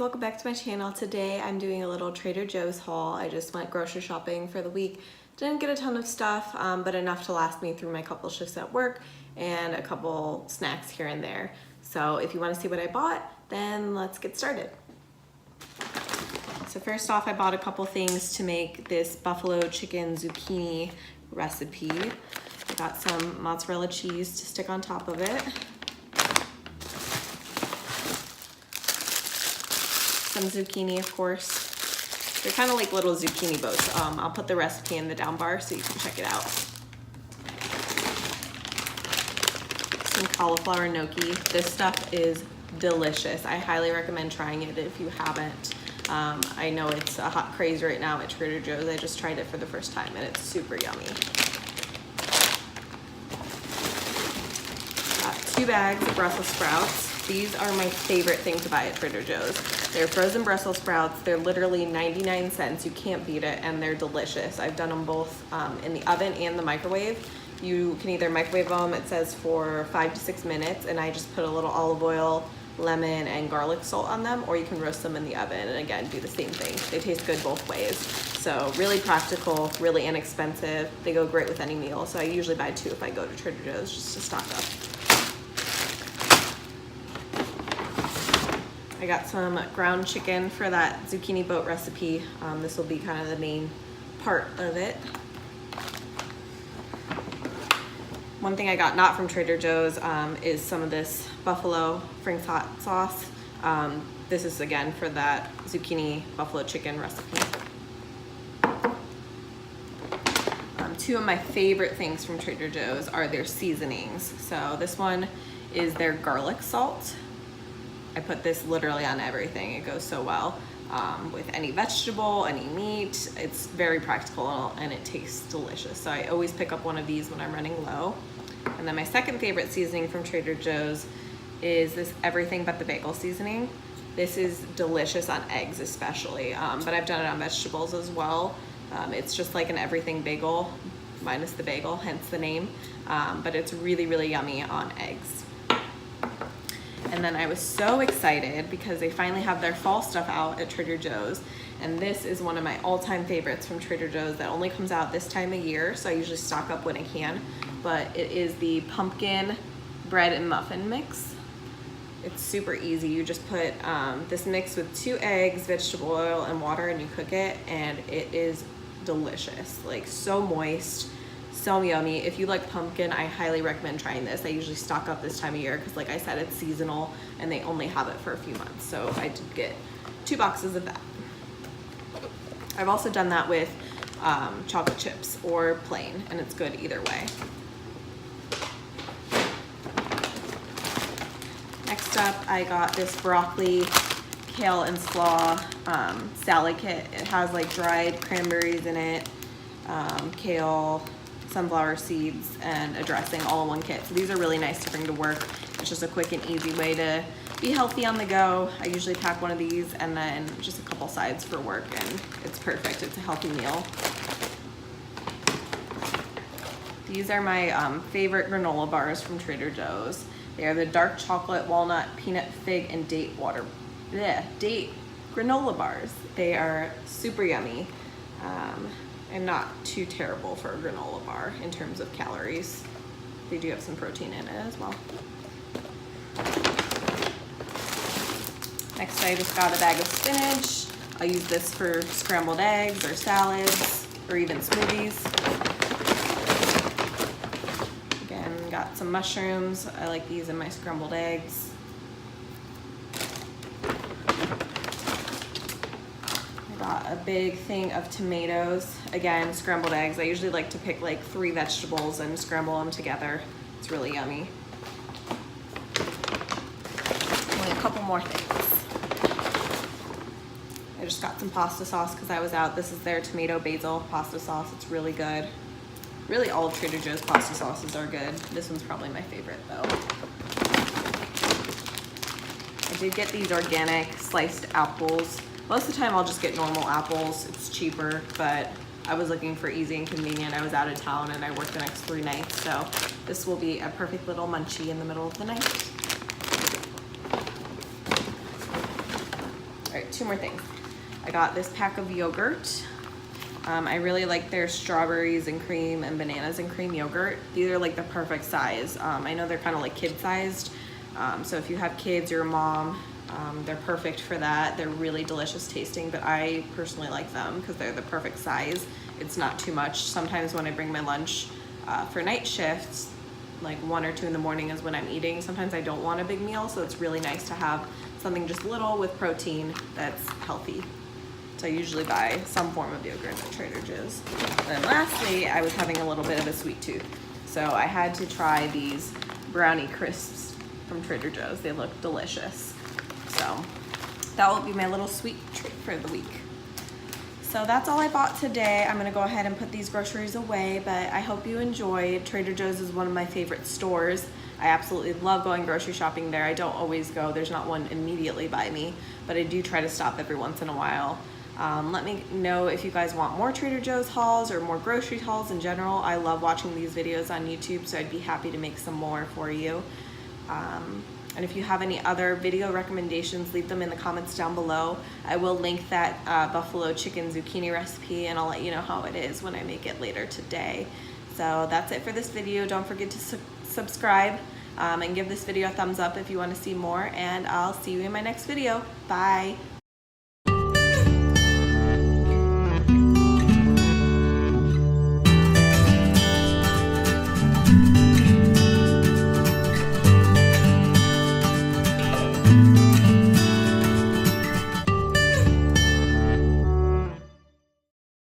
welcome back to my channel. Today I'm doing a little Trader Joe's haul. I just went grocery shopping for the week. Didn't get a ton of stuff, but enough to last me through my couple shifts at work and a couple snacks here and there. So if you want to see what I bought, then let's get started. So first off, I bought a couple things to make this buffalo chicken zucchini recipe. I got some mozzarella cheese to stick on top of it. Some zucchini, of course. They're kind of like little zucchini boats. I'll put the recipe in the down bar so you can check it out. Some cauliflower gnocchi. This stuff is delicious. I highly recommend trying it if you haven't. I know it's a hot craze right now at Trader Joe's. I just tried it for the first time and it's super yummy. Got 2 bags of Brussels sprouts. These are my favorite thing to buy at Trader Joe's. They're frozen Brussels sprouts. They're literally 99 cents. You can't beat it, and they're delicious. I've done them both in the oven and the microwave. You can either microwave them, it says for 5 to 6 minutes, and I just put a little olive oil, lemon, and garlic salt on them, or you can roast them in the oven, and again, do the same thing. They taste good both ways. So really practical, really inexpensive. They go great with any meal, so I usually buy 2 if I go to Trader Joe's just to stock up. I got some ground chicken for that zucchini boat recipe. This will be kind of the main part of it. One thing I got not from Trader Joe's is some of this buffalo Frank's hot sauce. This is again for that zucchini buffalo chicken recipe. 2 of my favorite things from Trader Joe's are their seasonings. So this one is their garlic salt. I put this literally on everything. It goes so well with any vegetable, any meat. It's very practical and it tastes delicious. So I always pick up one of these when I'm running low. And then my second favorite seasoning from Trader Joe's is this everything but the bagel seasoning. This is delicious on eggs especially, but I've done it on vegetables as well. It's just like an everything bagel minus the bagel, hence the name. But it's really, really yummy on eggs. And then I was so excited because they finally have their fall stuff out at Trader Joe's. And this is one of my all-time favorites from Trader Joe's that only comes out this time of year. So I usually stock up when I can. But it is the pumpkin bread and muffin mix. It's super easy. You just put this mix with 2 eggs, vegetable oil, and water, and you cook it. And it is delicious. Like so moist. So yummy. If you like pumpkin, I highly recommend trying this. I usually stock up this time of year because like I said, it's seasonal and they only have it for a few months. So I did get 2 boxes of that. I've also done that with chocolate chips or plain, and it's good either way. Next up, I got this broccoli, kale, and slaw salad kit. It has like dried cranberries in it, kale, sunflower seeds, and a dressing all in one kit. So these are really nice to bring to work. It's just a quick and easy way to be healthy on the go. I usually pack one of these and then just a couple sides for work, and it's perfect. It's a healthy meal. These are my favorite granola bars from Trader Joe's. They are the dark chocolate, walnut, peanut, fig, and date granola bars. They are super yummy. And not too terrible for a granola bar in terms of calories. They do have some protein in it as well. Next, I just got a bag of spinach. I'll use this for scrambled eggs or salads or even smoothies. Again, got some mushrooms. I like these in my scrambled eggs. A big thing of tomatoes. Again, scrambled eggs. I usually like to pick like 3 vegetables and scramble them together. It's really yummy. Only a couple more things. I just got some pasta sauce because I was out. This is their tomato basil pasta sauce. It's really good. Really, all of Trader Joe's pasta sauces are good. This one's probably my favorite though. I did get these organic sliced apples. Most of the time I'll just get normal apples. It's cheaper, but I was looking for easy and convenient. I was out of town and I worked the next 3 nights, so this will be a perfect little munchie in the middle of the night. right, 2 more things. I got this pack of yogurt. I really like their strawberries and cream and bananas and cream yogurt. These are like the perfect size. I know they're kind of like kid-sized, so if you have kids or a mom, they're perfect for that. They're really delicious tasting, but I personally like them because they're the perfect size. It's not too much. Sometimes when I bring my lunch for night shifts, like 1 or 2 in the morning is when I'm eating. Sometimes I don't want a big meal, so it's really nice to have something just little with protein that's healthy. So I usually buy some form of yogurt at Trader Joe's. And then lastly, I was having a little bit of a sweet tooth. So I had to try these brownie crisps from Trader Joe's. They look delicious. So that will be my little sweet treat for the week. So that's all I bought today. I'm gonna go ahead and put these groceries away, but I hope you enjoyed. Trader Joe's is one of my favorite stores. I absolutely love going grocery shopping there. I don't always go. There's not one immediately by me, but I do try to stop every once in a while. Let me know if you guys want more Trader Joe's hauls or more grocery hauls in general. I love watching these videos on YouTube, so I'd be happy to make some more for you. And if you have any other video recommendations, leave them in the comments down below. I will link that buffalo chicken zucchini recipe, and I'll let you know how it is when I make it later today. So that's it for this video. Don't forget to subscribe and give this video a thumbs up if you want to see more, and I'll see you in my next video. Bye.